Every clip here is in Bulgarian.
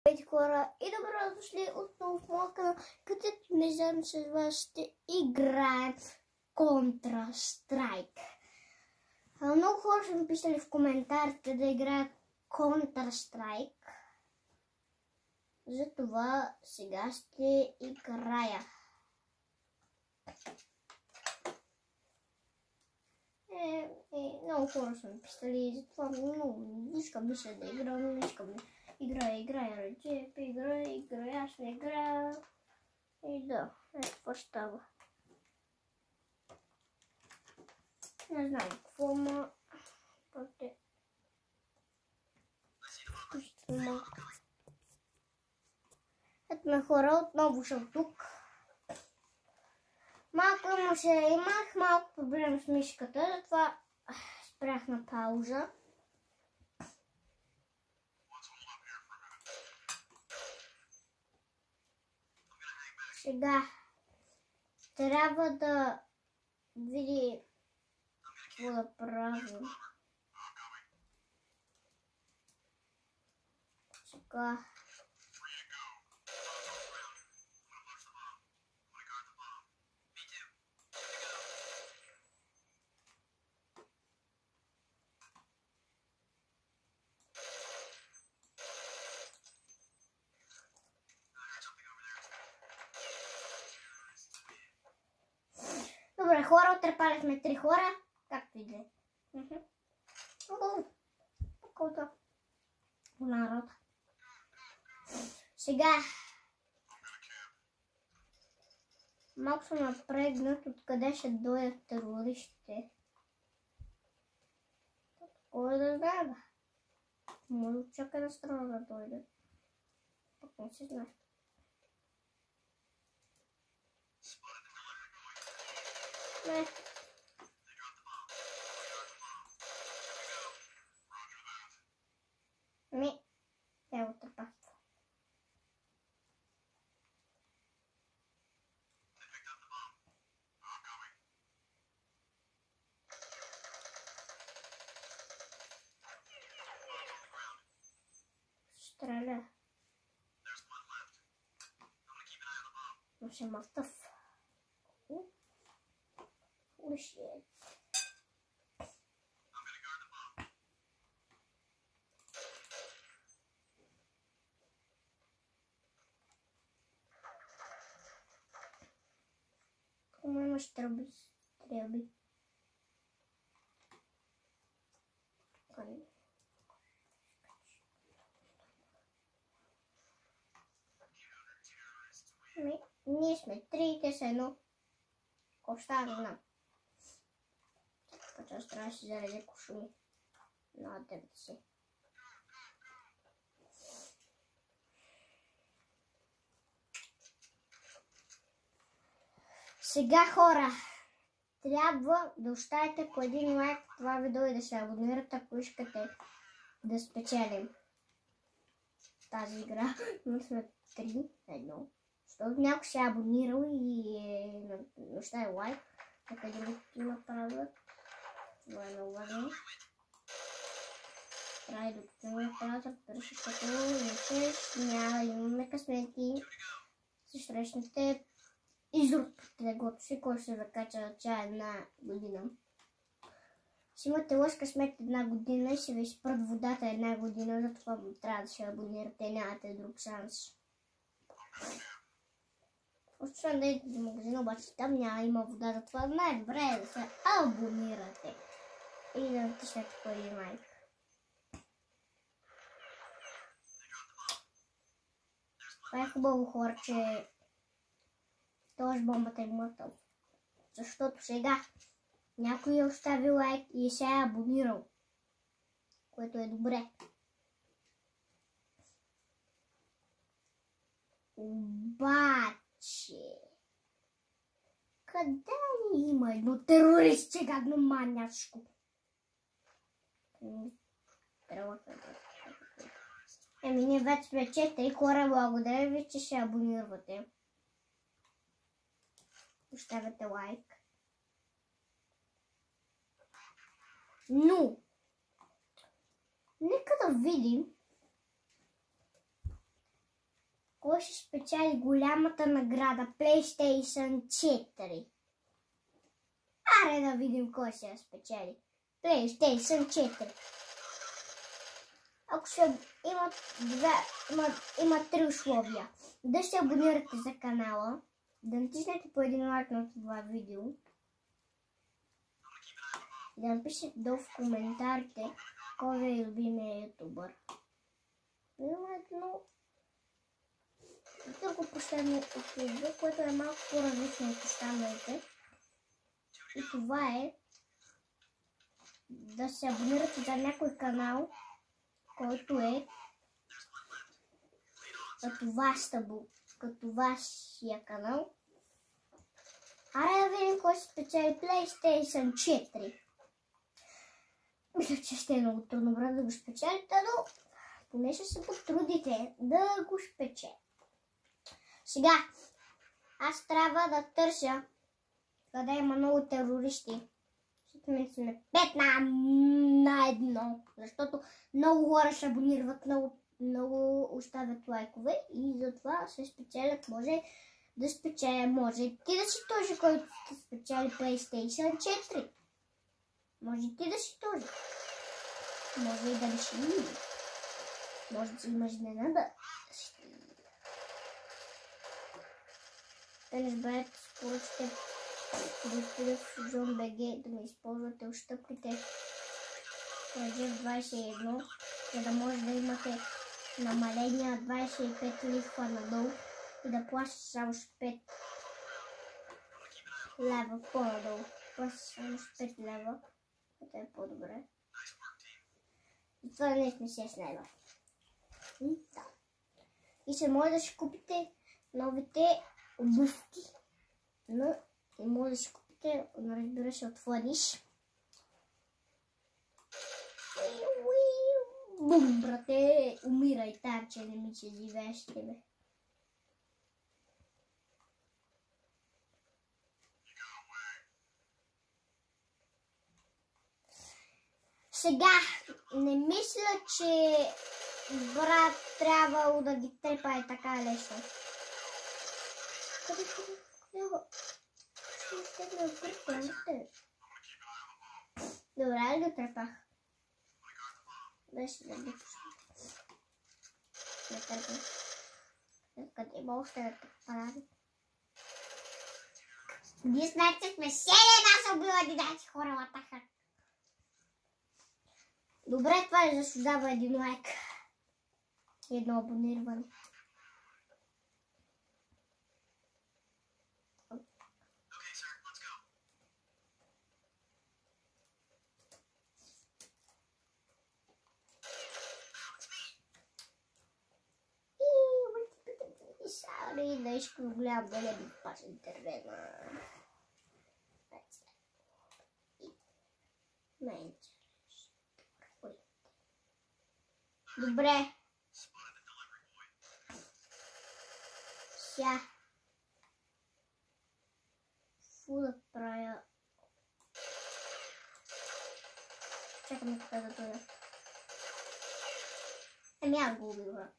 Здравейте хора и добро дошли отново в моя канал, където днес заедно с вас ще играем Counter-Strike. Много хора са ми писали в коментарите да играят Counter-Strike. Затова сега ще играя. Много хора са ми писали, затова много искам мисля да играм, не искам да играя Реджеп, играя, аз не играя. И да, какво става. Не знам какво, ма... Ето ме хора, отново съм тук. Имах малко проблем с мишката, затова спрях на пауза. Сега трябва да види какво да правим. Сега добре, хора, отърпаляхме 3 хора, както и да е. Колко народ. Сега малко съм напрегнат откъде ще дойдат терористите. Кой да знае? Може от всяка страна да дойдат. Пък не се знае. Не. Те го търпаства. Стреля. Но ще мъртъв. Oh shit. Como imаш стрелби. Ние сме 3, те са 1. Коста не знам. Почва трябва да си зареди кошуми на 90. Сега хора, трябва да оставите по един лайк това видео и да се абонирате, ако искате да спечелим тази игра. Ние сме 3-1. Защото някой се е абонирал и остави лайк, така другите има правят. Това е много важно. Трябва да докато направят, защото иначе няма да имаме късмети. Се срещнете изрод под леглото си, който се закача чая една година. Си имате лъж късмет една година и си ви спрат водата една година, затова трябва да се абонирате, нямате друг шанс. Освен да идете до магазина, обаче там има вода, затова най-добре е да се абонирате и да натиснете по един лайк. Това е хубаво хора, че този бомбата е мъртъв. Защото сега някой е оставил лайк и се е абонирал, което е добре. Обаче къде има едно терористче, гадно манячко? Ние вече сме 4 хора, благодаря ви, че ще абонирате. Оставяте лайк. Но, нека да видим кой ще спечели голямата награда PlayStation 4? Аре да видим кой ще я спечели. PlayStation 4. Ако ще има 3 условия. Да се абонирате за канала, да натиснете по един лайк на това видео и да напишете долу в коментарите кой ви е любимия ютубър. Има едно друго последно условие, което е малко по-различно от останалите. И това е да се абонирате за някой канал, който е като вашия канал. Аре да видим кой ще спечели PlayStation 4. Мисля, че ще е много трудно, брат, да го спечелите, но поне ще се потрудите да го спечелите. Сега, аз трябва да търся къде има много терористи. Защото ми сме 5 на 1. Защото много хора ще абонират, много оставят лайкове и затова се спечелят. Може да спечеля, може и ти да си този, който ще спечели PlayStation 4. Може и ти да си този. Може и да не си. Може да имаш изненада. Те не изберете споръчите в Сезон БГ да ми използвате отстъпките в 21, за да може да имате намаление на 25 лихва надолу и да плащате само 5 лева по-надолу. Плащате само 5 лева, което е по-добре. И това не сме 6 лева. И се може да си купите новите обувки. Но и може да си купите, разбира се, отвориш. Бум, брате, умирай, тарче, не ми че живееш с тебе. Сега, не мисля, че брат трябвало да ги трепа и така лесно. Къде? Добре, ли го трепах? Беше да ги пусна. Не трепам. Къде има още да трепаради? Вие знаете, че сме 7, аз убила 11 хора латаха. Добре, това е заслужава един лайк. Едно абониране. Сари, нещо голям да не би пасен терена. Добре. Сега. Фу да правя. Чакаме така да дойда. Ами аз го убил, брат.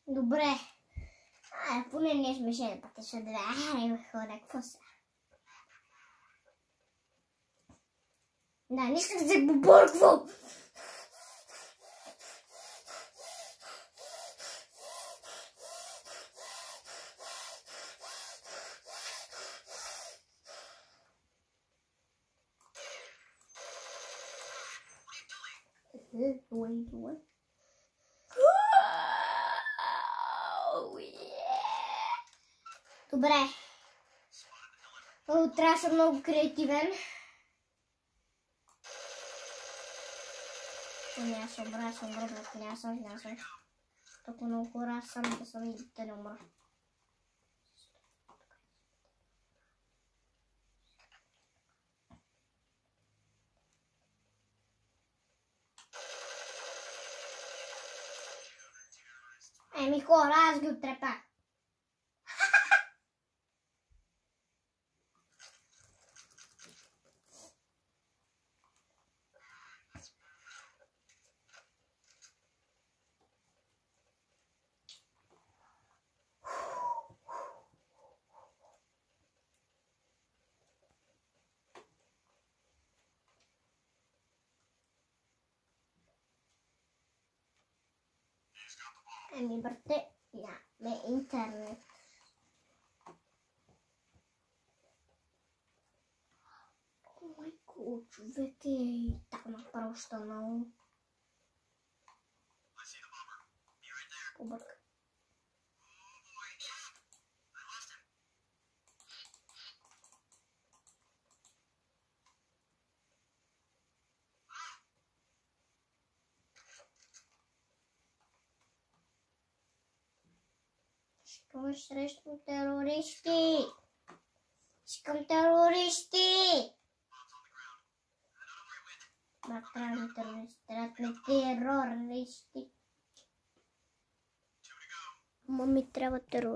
Добре. Поне не сме 7 пъти ще да хора, какво са? Да, не искам да се побърквам! Добре. Трябва да съм много креативен. Няма съм. Толкова много хора съм да съм и да не умра. Еми хора, аз ги отрепах. Еми брате, нямаме интернет. Майко, човек е так направо станало. Побърка. Що срещу терористи? Искам терористи! Брат, трябва ми терористи. Ама ми трябва терористи.